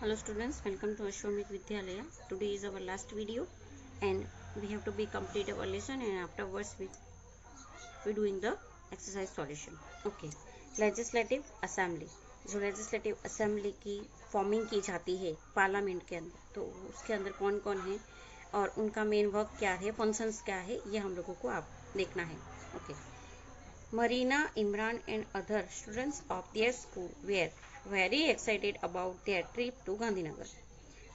Hello students, welcome to Ashwamit Vidyalaya. Today is our last video and we have to be complete our lesson and afterwards we doing the exercise solution. Okay. Legislative Assembly. जो legislative assembly की forming की जाती है parliament के अंदर, तो उसके अंदर कौन कौन है और उनका मेन वर्क क्या है, फंक्शंस क्या है, ये हम लोगों को आप देखना है. Okay. Marina, Imran and other students of their school were very excited about their trip to Gandhinagar,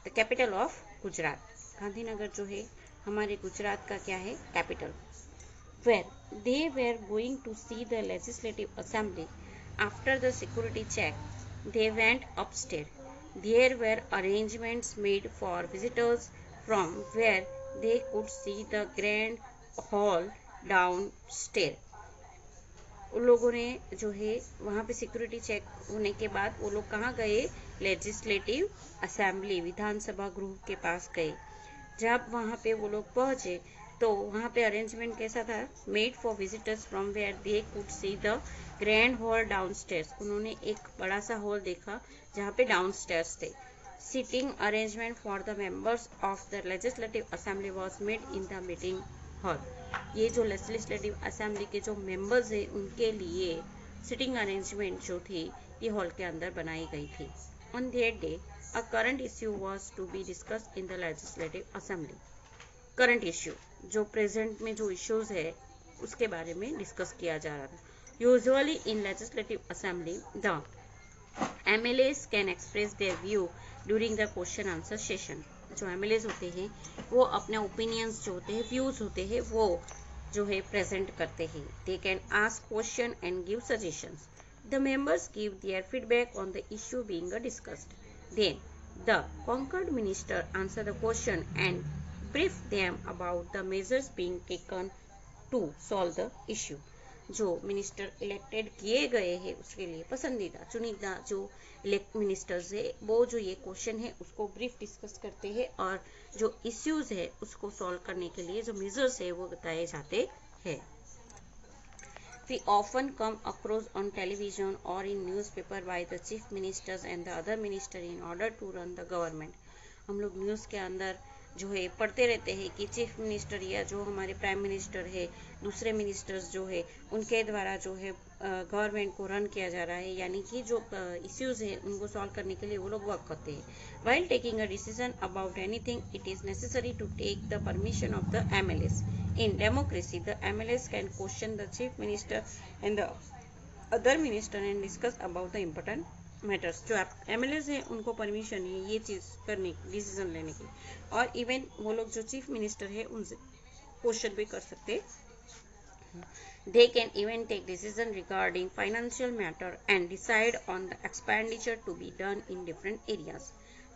the capital of Gujarat. Gandhinagar जो है हमारे गुजरात का क्या है, capital. Where they were going to see the legislative assembly. After the security check, they went upstairs. There were arrangements made for visitors from where they could see the grand hall downstairs. उन लोगों ने जो है वहाँ पे security check होने के बाद वो लोग कहाँ गए, लेजिस्लेटिव असेंबली विधानसभा गृह के पास गए. जब वहाँ पे वो लोग पहुँचे तो वहाँ पे अरेंजमेंट कैसा था, made for visitors from where they could see the grand hall downstairs. उन्होंने एक बड़ा सा हॉल देखा जहाँ पे डाउनस्टेयर्स थे. Seating arrangement for the members of the legislative assembly was made in the meeting hall. ये जो लेजिस्लेटिव असेंबली के जो मेंबर्स हैं उनके लिए सिटिंग अरेंजमेंट जो थी ये हॉल के अंदर बनाई गई थी. On that day a current issue was to be discussed in the legislative assembly. Current issue जो प्रेजेंट में जो इश्यूज है उसके बारे में डिस्कस किया जा रहा था. Usually in legislative assembly the MLAs can express their view during the question answer session. जो MLAs होते हैं वो अपने ओपिनियंस जो होते हैं, व्यूज होते हैं, वो जो है प्रेजेंट करते हैं. They can ask question and give suggestions. The members give their feedback on the issue being discussed. Then the concerned minister answer the question and brief them about the measures being taken to solve the issue. जो minister elected किए गए हैं उसके लिए पसंदीदा चुनिंदा जो elect ministers है वो जो ये क्वेश्चन है उसको ब्रीफ डिस्कस करते हैं और जो इश्यूज है उसको सॉल्व करने के लिए जो मेजर्स है वो बताए जाते हैं. We often come across on television or in newspaper by the chief ministers and the other minister in order to run the government. हम लोग न्यूज़ के अंदर जो है पढ़ते रहते हैं कि चीफ मिनिस्टर या जो हमारे प्राइम मिनिस्टर है, दूसरे मिनिस्टर्स जो है उनके द्वारा जो है गवर्नमेंट को रन किया जा रहा है, यानी कि जो इश्यूज है उनको सॉल्व करने के लिए वो लोग वर्क करते हैं. While taking a decision about anything, it is necessary to take the permission of the MLAs. In democracy, the MLAs can question the chief minister and the other minister and discuss about the important matters. जो MLAs हैं उनको permission है ये चीज़ करने की, decision लेने की, और इवन वो लोग जो चीफ मिनिस्टर है उनसे क्वेश्चन भी कर सकते. They can even take decision regarding financial matter and decide on the expenditure to be done in different areas.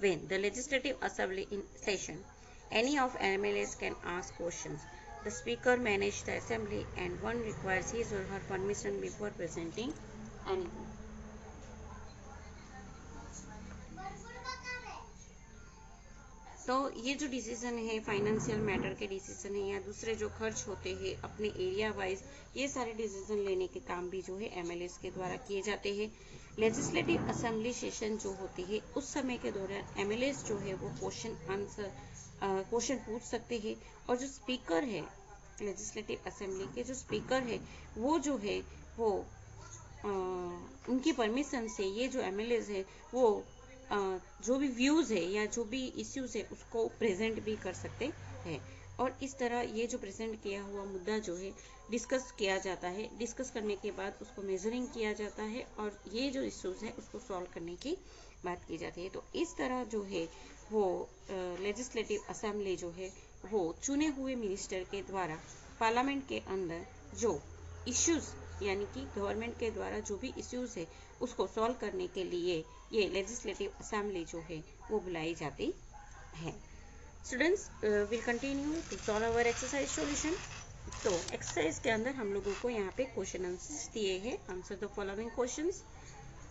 When the legislative assembly in session, any of MLAs can ask questions. The speaker manages the assembly and one requires his or her permission before presenting anything. तो ये जो decision है financial matter के decision है या दूसरे जो खर्च होते हैं अपने एरिया वाइज, ये सारे डिसीजन लेने के काम भी जो है MLAs के द्वारा किए जाते हैं. लेजिस्लेटिव असेंबली सेशन जो होती है उस समय के दौरान MLAs जो है वो क्वेश्चन पूछ सकते हैं, और जो स्पीकर है लेजिस्लेटिव असेंबली के जो स्पीकर है वो जो है वो उनकी परमिशन से ये जो MLAs है वो जो भी व्यूज है या जो भी इश्यूज है उसको प्रेजेंट भी कर सकते हैं. और इस तरह ये जो प्रेजेंट किया हुआ मुद्दा जो है डिस्कस किया जाता है. डिस्कस करने के बाद उसको मेजरिंग किया जाता है और ये जो इश्यूज है उसको सॉल्व करने की बात की जाती है. तो इस तरह जो है वो लेजिस्लेटिव असेंबली जो है वो चुने हुए मिनिस्टर के द्वारा पार्लियामेंट के अंदर जो इश्यूज यानी कि गवर्नमेंट के द्वारा जो भी इश्यूज है उसको सॉल्व करने के लिए ये लेजिस्लेटिव असेंबली जो है वो बुलाई जाती है. Students will continue to solve our exercise solution. तो एक्सरसाइज के अंदर हम लोगों को यहाँ पे क्वेश्चन आंसर्स दिए हैं. Answer the following questions.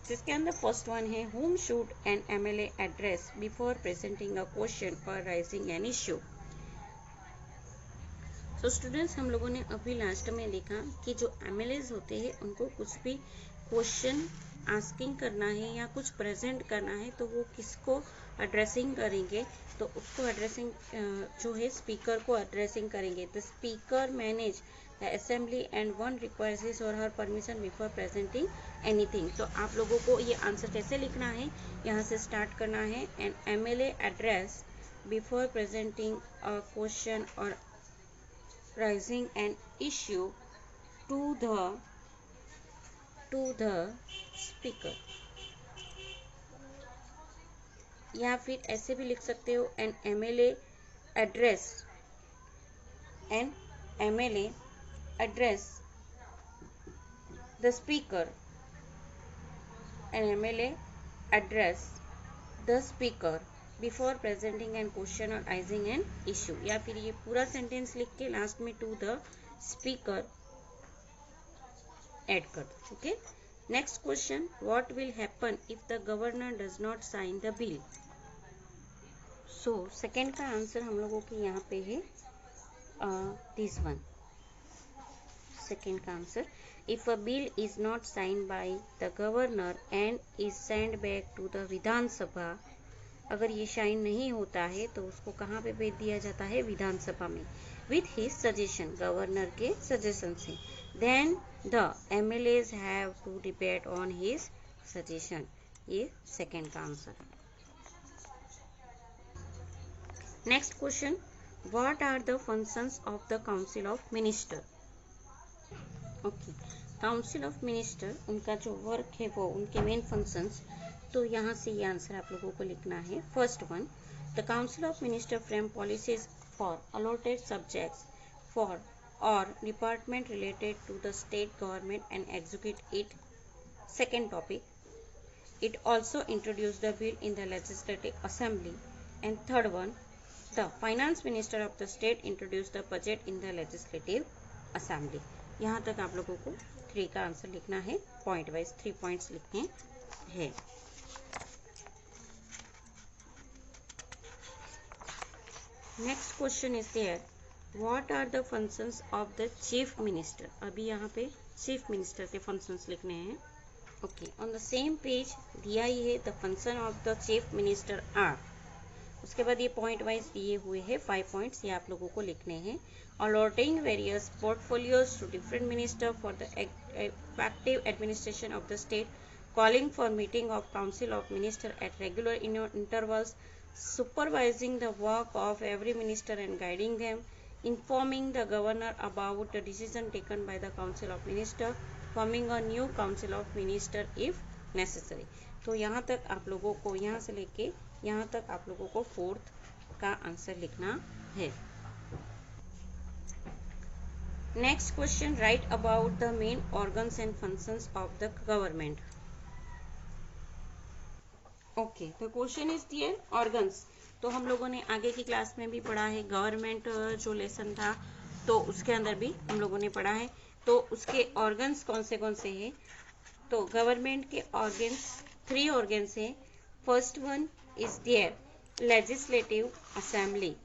जिसके अंदर फर्स्ट वन है, whom should an MLA address before presenting a question or raising an issue. तो स्टूडेंट्स हम लोगों ने अभी लास्ट में देखा कि जो MLAs होते हैं उनको कुछ भी क्वेश्चन आस्किंग करना है या कुछ प्रेजेंट करना है तो वो किसको एड्रेसिंग करेंगे, तो उसको एड्रेसिंग जो है स्पीकर को एड्रेसिंग करेंगे। The speaker manage the assembly and one requires his और हर परमिशन बिफोर प्रेजेंटिंग एनीथिंग। तो आप लोगों को ये आंसर कैसे लिखना है, यहाँ से स्टार्ट करना है। An MLA address before presenting a question और raising an issue to the speaker, या फिर ऐसे भी लिख सकते हो an MLA address the speaker, an MLA address the speaker before presenting an question और राइजिंग एन इश्यू, या फिर ये पूरा सेंटेंस लिख के लास्ट में टू द स्पीकर ऐड कर दो। Okay, next question, what will happen if the governor does not sign the bill. So second का आंसर हम लोगों के यहाँ पे है दिस वन। सेकेंड का answer, if a bill is not sign by the governor and is send back to the Vidhan Sabha, अगर ये साइन नहीं होता है तो उसको कहाँ पे भेज दिया जाता है, विधानसभा में, विथ हिज सजेशन, गवर्नर के सजेशन से, then the MLAs have to debate on his suggestion. ये सेकेंड का आंसर है। Next question, what are the functions of the council of minister. Okay, council of minister, उनका जो work है वो उनके मेन फंक्शंस, तो यहाँ से ये आंसर आप लोगों को लिखना है। First one, the council of minister frame policies for allotted subjects for और department related to the state government and execute it. Second topic, it also introduced the bill in the legislative assembly. And third one, the finance minister of the state introduced the budget in the legislative assembly. यहाँ तक आप लोगों को 3 का answer लिखना है, point wise 3 points लिखने हैं। Next question is there, what are the functions of the chief minister. अभी यहाँ पे चीफ मिनिस्टर के फंक्शंस लिखने हैं। Okay, on the same page दिया ही है, the function of the chief minister are. उसके बाद ये पॉइंट वाइज दिए हुए हैं 5 पॉइंट्स, ये आप लोगों को लिखने हैं। Allotting various portfolios to different minister for the effective administration of the state, calling for meeting of council of minister at regular intervals, supervising the work of every minister and guiding them, informing the governor about the decision taken by the council of minister, forming a new council of minister if necessary। तो यहाँ तक आप लोगों को, यहाँ से लेके यहाँ तक आप लोगों को 4th का आंसर लिखना है। Next question, write about the main organs and functions of the government. Okay, the question is there organs. तो हम लोगों ने आगे की क्लास में भी पढ़ा है, गवर्नमेंट जो लेसन था तो उसके अंदर भी हम लोगों ने पढ़ा है। तो उसके ऑर्गन्स कौन से हैं, तो गवर्नमेंट के ऑर्गन्स 3 ऑर्गन्स हैं। First one is there legislative assembly.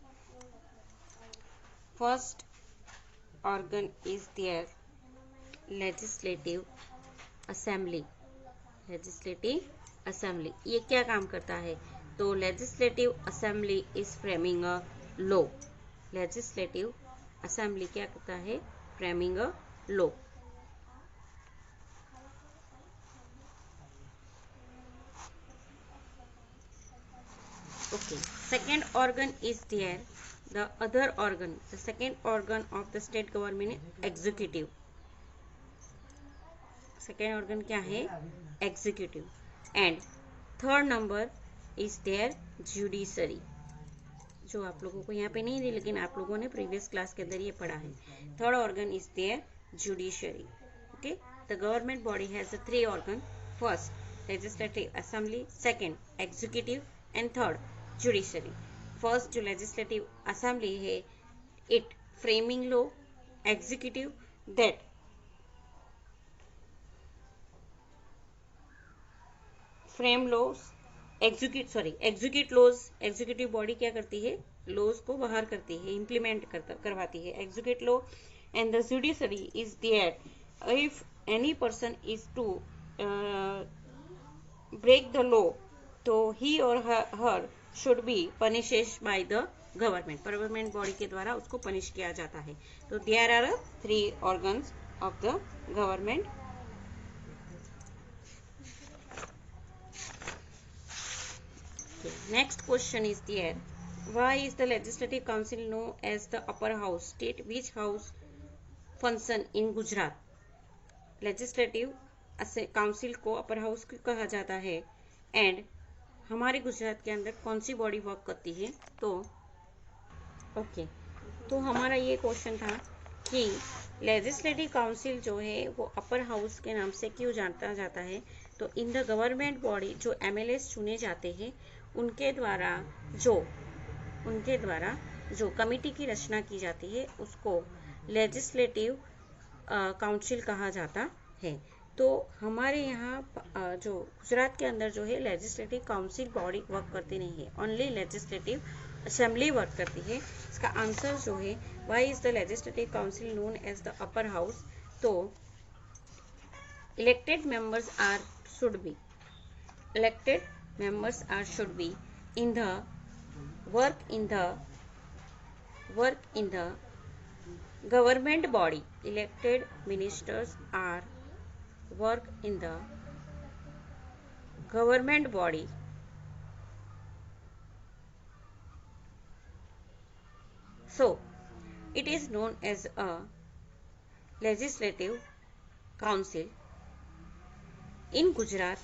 First organ is there legislative assembly। legislative assembly ये क्या काम करता है, तो legislative assembly is framing a law। legislative assembly क्या करता है, framing a law। okay, second organ is there the other organ, the second organ of the state government executive। second organ क्या है, executive। and third number is there judiciary, जो आप लोगों को यहाँ पे नहीं दी लेकिन आप लोगों ने प्रीवियस क्लास के अंदर ये पढ़ा है। Third organ is there judiciary. Okay, the government body has 3 organ, first legislative assembly, second executive and third judiciary. First जो लेजिस्लेटिव असेंबली है, it framing law, executive that frame laws, execute laws. Executive body क्या करती है, laws को बाहर करती है, implement करवाती है, execute law. And the judiciary is there if any person is to break the law, तो he or her should be punished by the government body के द्वारा उसको पनिश किया जाता है. तो there are 3 organs of the government. Next question is there. Why is the legislative council known as the upper house? State which house function in Gujarat. Legislative council को upper house क्यों कहा जाता है and हमारे गुजरात के अंदर कौन सी body work करती है. तो ओके, तो हमारा ये क्वेश्चन था कि लेजिस्लेटिव काउंसिल जो है वो अपर हाउस के नाम से क्यों जानता जाता है. तो इन द गवर्नमेंट बॉडी जो एमएलएस चुने जाते हैं उनके द्वारा जो कमिटी की रचना की जाती है उसको लेजिस्लेटिव काउंसिल कहा जाता है. तो हमारे यहाँ जो गुजरात के अंदर जो है लेजिस्लेटिव काउंसिल बॉडी वर्क करती नहीं है, ओनली लेजिस्लेटिव असेंबली वर्क करती है. इसका आंसर जो है why is the legislative council known as the upper house. तो elected members are should be in the work in the government body. Elected ministers are work in the government body. So it is known as a legislative council. In Gujarat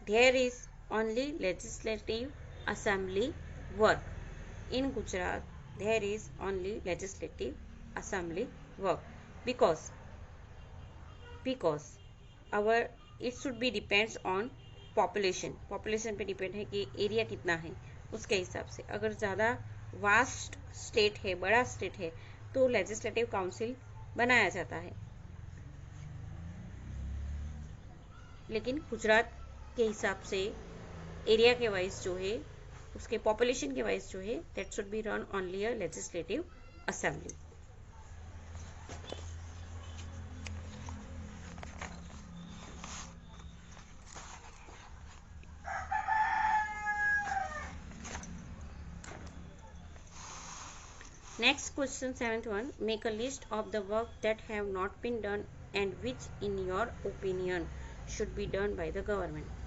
there is only legislative assembly work. In Gujarat there is only legislative assembly work because our it should be depends on population पे depend है कि area कितना है उसके हिसाब से. अगर ज़्यादा वास्ट स्टेट है, बड़ा स्टेट है, तो लेजिस्लेटिव काउंसिल बनाया जाता है. लेकिन गुजरात के हिसाब से एरिया के वाइज जो है उसके पॉपुलेशन के वाइज जो है that should be run only a legislative assembly. Next question, 7th one. Make a list of the work that have not been done and which in your opinion should be done by the government.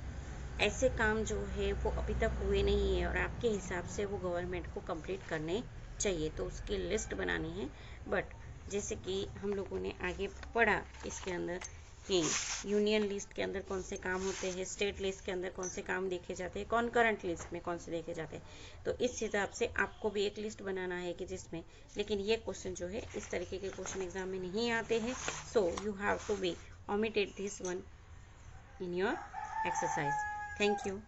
ऐसे काम जो है वो अभी तक हुए नहीं है और आपके हिसाब से वो गवर्नमेंट को कंप्लीट करने चाहिए, तो उसकी लिस्ट बनानी है. बट जैसे कि हम लोगों ने आगे पढ़ा इसके अंदर कि यूनियन लिस्ट के अंदर कौन से काम होते हैं, स्टेट लिस्ट के अंदर कौन से काम देखे जाते हैं, कॉन्करेंट लिस्ट में कौन से देखे जाते हैं. तो इस हिसाब से आपको भी एक लिस्ट बनाना है कि जिसमें, लेकिन ये क्वेश्चन जो है इस तरीके के क्वेश्चन एग्जाम में नहीं आते हैं. So you have to be omitted this one in your exercise. Thank you.